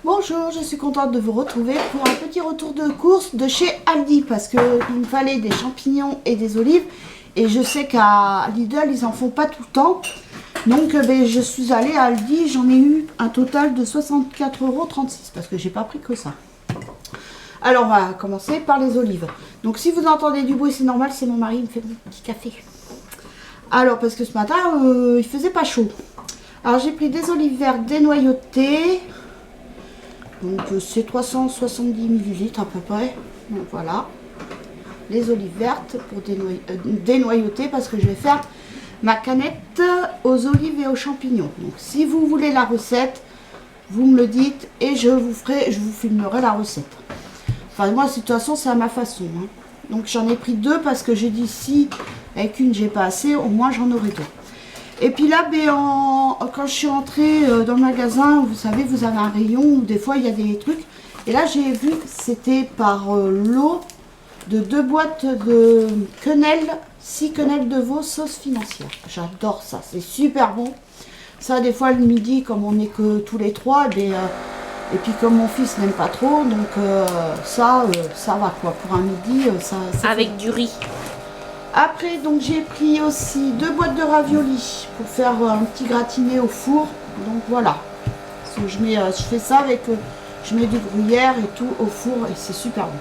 Bonjour, je suis contente de vous retrouver pour un petit retour de course de chez Aldi parce qu'il me fallait des champignons et des olives et je sais qu'à Lidl ils en font pas tout le temps. Donc je suis allée à Aldi, j'en ai eu un total de 64,36 € parce que j'ai pas pris que ça. Alors on va commencer par les olives. Donc si vous entendez du bruit c'est normal, c'est mon mari, il me fait mon petit café. Alors parce que ce matin il faisait pas chaud. Alors j'ai pris des olives vertes dénoyautées. Donc c'est 370 ml à peu près. Donc voilà. Les olives vertes pour dénoyauter parce que je vais faire ma canette aux olives et aux champignons. Donc si vous voulez la recette, vous me le dites et je vous filmerai la recette. Enfin moi de toute façon c'est à ma façon. Hein. Donc j'en ai pris deux parce que j'ai dit si avec une j'ai pas assez, au moins j'en aurai deux. Et puis là, quand je suis entrée dans le magasin, vous savez, vous avez un rayon où des fois il y a des trucs. Et là, j'ai vu que c'était par lot de 2 boîtes de quenelles, 6 quenelles de veau sauce financière. J'adore ça, c'est super bon. Ça, des fois, le midi, comme on n'est que tous les trois, et puis comme mon fils n'aime pas trop, donc ça va quoi. Pour un midi, ça avec du riz. Après, donc j'ai pris aussi 2 boîtes de raviolis pour faire un petit gratiné au four. Donc voilà. Je fais ça avec, je mets du gruyère et tout au four et c'est super bon.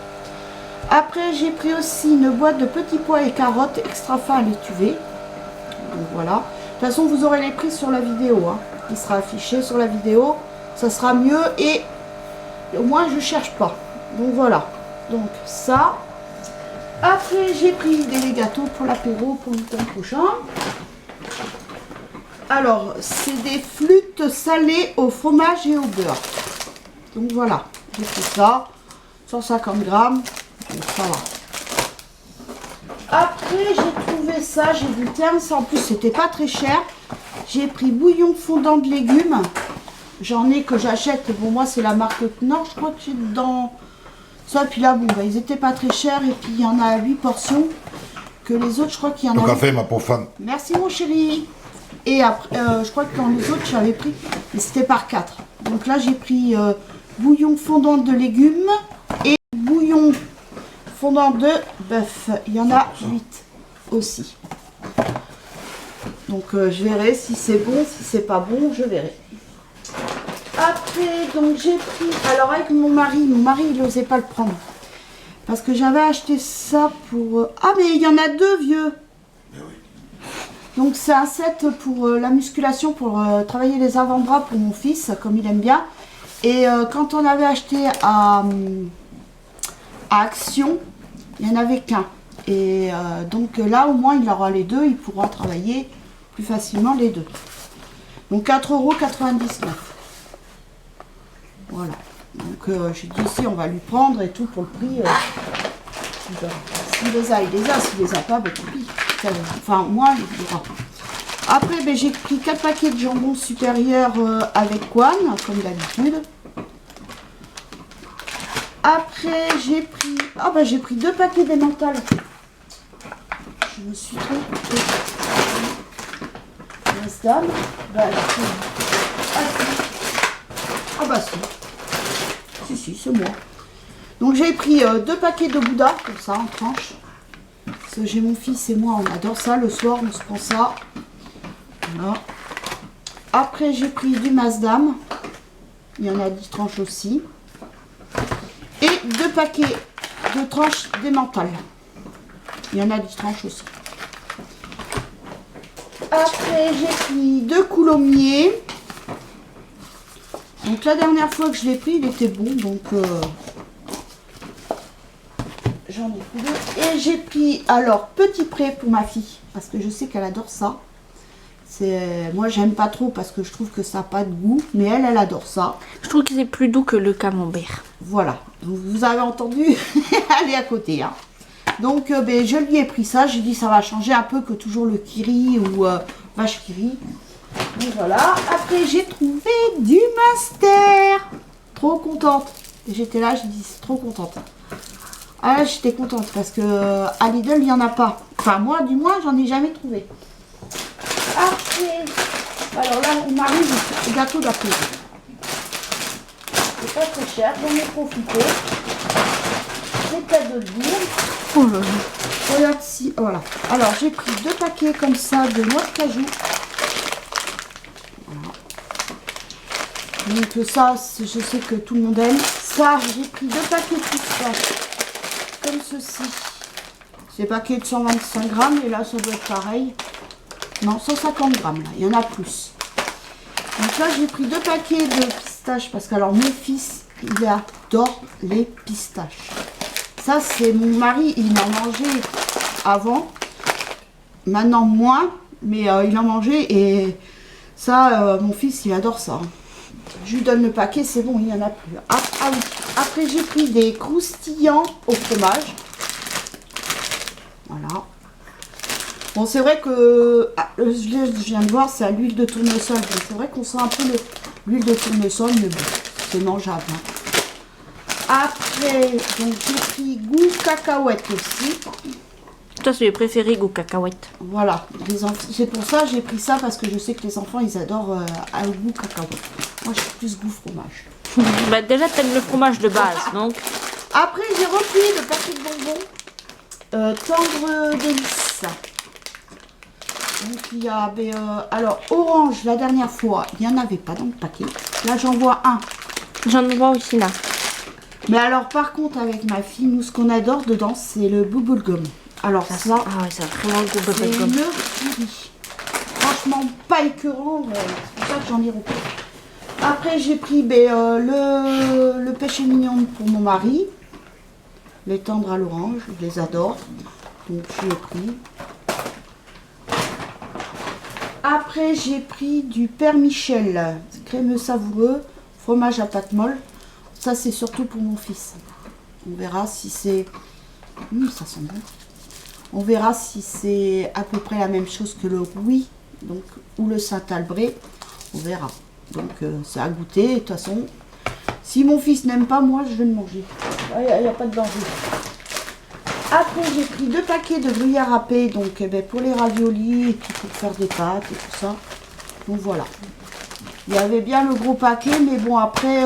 Après, j'ai pris aussi une boîte de petits pois et carottes extra fin à l'étuvée. Donc voilà. De toute façon, vous aurez les prix sur la vidéo. Hein. Il sera affiché sur la vidéo. Ça sera mieux et au moins je cherche pas. Donc voilà. Donc ça. Après, j'ai pris des gâteaux pour l'apéro pour le week-end prochain. Alors, c'est des flûtes salées au fromage et au beurre. Donc voilà, j'ai pris ça, 150 grammes, donc ça va. Après, j'ai trouvé ça, j'ai dit tiens, ça en plus c'était pas très cher. J'ai pris bouillon fondant de légumes. J'en ai que j'achète, bon moi c'est la marque Knorr, je crois que j'ai dedans. Ça, puis là, bon, ils étaient pas très chers. Et puis, il y en a 8 portions. Que les autres, je crois qu'il y en a... Le café, ma pauvre femme. Merci, mon chéri. Et après, je crois que dans les autres, j'avais pris... Mais c'était par 4. Donc là, j'ai pris bouillon fondant de légumes et bouillon fondant de bœuf. Il y en a 8 aussi. Donc, je verrai si c'est bon. Si c'est pas bon, je verrai. Après, donc j'ai pris, alors avec mon mari il n'osait pas le prendre. Parce que j'avais acheté ça pour... Ah mais il y en a 2 vieux. Donc c'est un set pour la musculation, pour travailler les avant-bras pour mon fils, comme il aime bien. Et quand on avait acheté à Action, il n'y en avait qu'un. Et donc là au moins il aura les deux, il pourra travailler plus facilement les deux. Donc 4,99 €. Voilà, donc j'ai dit ici on va lui prendre et tout pour le prix. S'il les a, il les a, s'il les a pas, ben tant pis. Enfin, moi, il les aura. Après, ben, j'ai pris 4 paquets de jambon supérieur avec Quan, comme d'habitude. Après, j'ai pris... Ah ben j'ai pris 2 paquets d'emmental. Je me suis trompée. Dame. Ben, ah bah si, c'est moi. Donc j'ai pris 2 paquets de Bouddha, comme ça, en tranche. Parce que j'ai mon fils et moi, on adore ça. Le soir, on se prend ça. Voilà. Après, j'ai pris du Maasdam. Il y en a 10 tranches aussi. Et 2 paquets de tranches d'emmental. Il y en a 10 tranches aussi. Après, j'ai pris 2 coulommiers. Donc la dernière fois que je l'ai pris, il était bon, donc j'en ai pris 2. Et j'ai pris alors Petit Pré pour ma fille, parce que je sais qu'elle adore ça. Moi j'aime pas trop parce que je trouve que ça n'a pas de goût, mais elle adore ça. Je trouve que c'est plus doux que le camembert. Voilà, donc, vous avez entendu, elle est à côté. Hein. Donc je lui ai pris ça, j'ai dit ça va changer un peu que toujours le Kiri ou vache Kiri. Donc voilà, après j'ai trouvé du Master. Trop contente. J'étais là, j'ai dit c'est trop contente. Ah là j'étais contente parce que à Lidl il n'y en a pas. Enfin moi du moins j'en ai jamais trouvé. Après, alors là on arrive au gâteau d'apéro. c'est pas très cher, j'en ai profité. C'est cadeau de dire. Oh là là. Regarde si, voilà. Alors j'ai pris 2 paquets comme ça de noix de cajou. Voilà. Donc ça, je sais que tout le monde aime. Ça, j'ai pris 2 paquets de pistaches. Comme ceci. Ces paquets de 125 grammes et là ça doit être pareil. Non, 150 grammes là, il y en a plus. Donc là j'ai pris 2 paquets de pistaches parce que alors mon fils il adore les pistaches. Ça c'est mon mari, il en mangeait avant, maintenant moins, mais il en mangeait et ça mon fils il adore ça. Je lui donne le paquet, c'est bon, il n'y en a plus. Ah oui, après j'ai pris des croustillants au fromage. Voilà. Bon, c'est vrai que je viens de voir, c'est à l'huile de tournesol. C'est vrai qu'on sent un peu l'huile de tournesol, mais bon, c'est mangeable. Hein. Après, donc j'ai pris goût cacahuète aussi. Toi, c'est le préféré goût cacahuète. Voilà, c'est pour ça que j'ai pris ça parce que je sais que les enfants ils adorent un goût cacahuète. Moi, je suis plus goût fromage. Bah, déjà, t'aimes le fromage de base, donc. Après, j'ai repris le paquet de bonbons tendre délice. Donc il y a, alors orange la dernière fois, il n'y en avait pas dans le paquet. Là j'en vois un. J'en vois aussi là. Mais alors par contre avec ma fille, nous ce qu'on adore dedans c'est le bubblegum. Alors ça, ah ouais, c'est vraiment le goût c'est bubblegum. le fruit. Franchement pas écœurant, mais c'est pour ça que j'en ai repris. Après j'ai pris le péché mignon pour mon mari. Les tendres à l'orange, je les adore. Donc je l'ai pris. Après, j'ai pris du Père Michel, crémeux savoureux, fromage à pâte molle. Ça, c'est surtout pour mon fils. On verra si c'est... ça sent bon. On verra si c'est à peu près la même chose que le rouy, donc, ou le Saint-Albré. On verra. Donc, c'est à goûter. De toute façon, si mon fils n'aime pas, moi, je vais le manger. Il n'y a pas de danger. Après, j'ai pris 2 paquets de gruyère râpée, donc pour les raviolis et puis pour faire des pâtes et tout ça. Donc voilà. Il y avait bien le gros paquet, mais bon, après,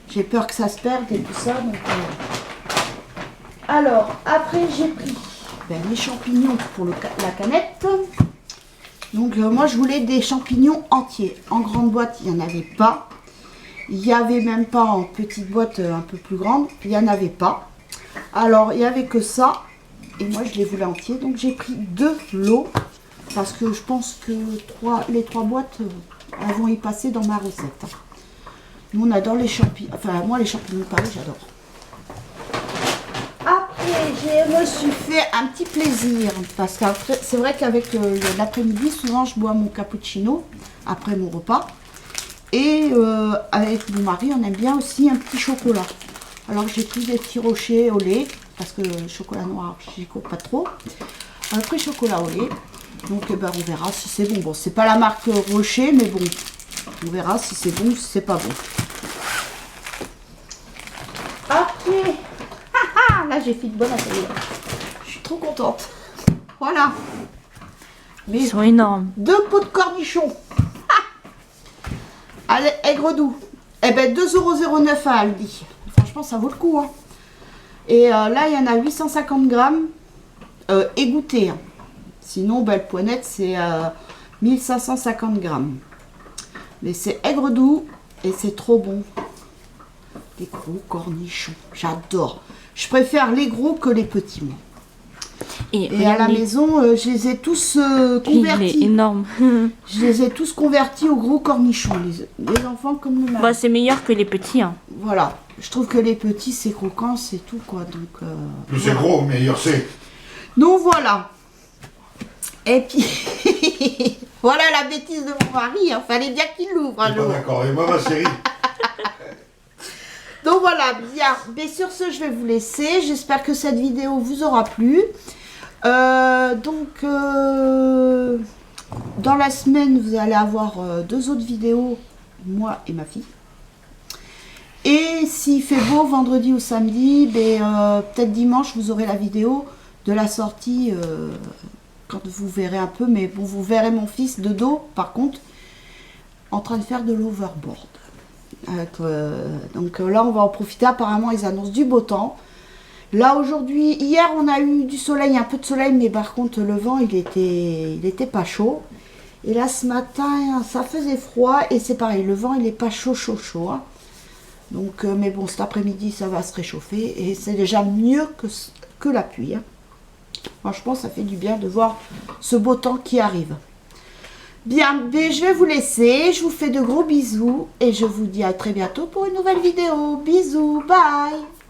j'ai peur que ça se perde et tout ça. Donc, alors, après, j'ai pris les champignons pour la canette. Donc, moi, je voulais des champignons entiers. En grande boîte, il n'y en avait pas. Il n'y avait même pas en petite boîte un peu plus grande. Il n'y en avait pas. Alors, il n'y avait que ça. Et moi, je les voulais entiers. Donc, j'ai pris 2 lots. Parce que je pense que les 3 boîtes, elles vont y passer dans ma recette. Nous, on adore les champignons. Enfin, moi, les champignons, pareil, j'adore. Après, je me suis fait un petit plaisir. Parce que c'est vrai qu'avec l'après-midi, souvent, je bois mon cappuccino après mon repas. Et avec mon mari, on aime bien aussi un petit chocolat. Alors j'ai pris des petits rochers au lait, parce que le chocolat noir, j'y cours pas trop. Après chocolat au lait, donc on verra si c'est bon. Bon, c'est pas la marque Rocher, mais bon, on verra si c'est bon ou si c'est pas bon. Après, là j'ai fait de bonne affaire. Je suis trop contente. Voilà. Ils sont énormes. 2 pots de cornichons. Allez, aigre doux. Eh ben 2,09 € à Aldi. Franchement, ça vaut le coup. Hein. Et là, il y en a 850 grammes égouttés. Hein. Sinon, le poinette, c'est 1550 grammes. Mais c'est aigre doux et c'est trop bon. Des gros cornichons. J'adore. Je préfère les gros que les petits, moi. Et à la maison, je les ai tous convertis. Il est énorme. Je les ai tous convertis aux gros cornichons. Les enfants comme le mari. Bah, c'est meilleur que les petits. Hein. Voilà. Je trouve que les petits, c'est croquant, c'est tout, quoi. Donc, plus c'est gros, meilleur c'est. donc voilà. Et puis, voilà la bêtise de mon mari. Hein. Fallait bien qu'il l'ouvre. Je suis pas d'accord. Et moi, ma série. Donc voilà, bien. Mais sur ce, je vais vous laisser. J'espère que cette vidéo vous aura plu. Dans la semaine, vous allez avoir 2 autres vidéos, moi et ma fille. Et s'il fait beau vendredi ou samedi, peut-être dimanche, vous aurez la vidéo de la sortie quand vous verrez un peu. Mais bon, vous verrez mon fils de dos, par contre, en train de faire de l'overboard. Donc là, on va en profiter. Apparemment, ils annoncent du beau temps. Là, aujourd'hui, hier, on a eu du soleil, un peu de soleil, mais par contre, le vent, il était pas chaud. Et là, ce matin, ça faisait froid. Et c'est pareil, le vent, il est pas chaud, hein. Donc, mais bon, cet après-midi, ça va se réchauffer. Et c'est déjà mieux que la pluie, hein. Franchement, ça fait du bien de voir ce beau temps qui arrive. Bien, mais je vais vous laisser. Je vous fais de gros bisous. Et je vous dis à très bientôt pour une nouvelle vidéo. Bisous, bye!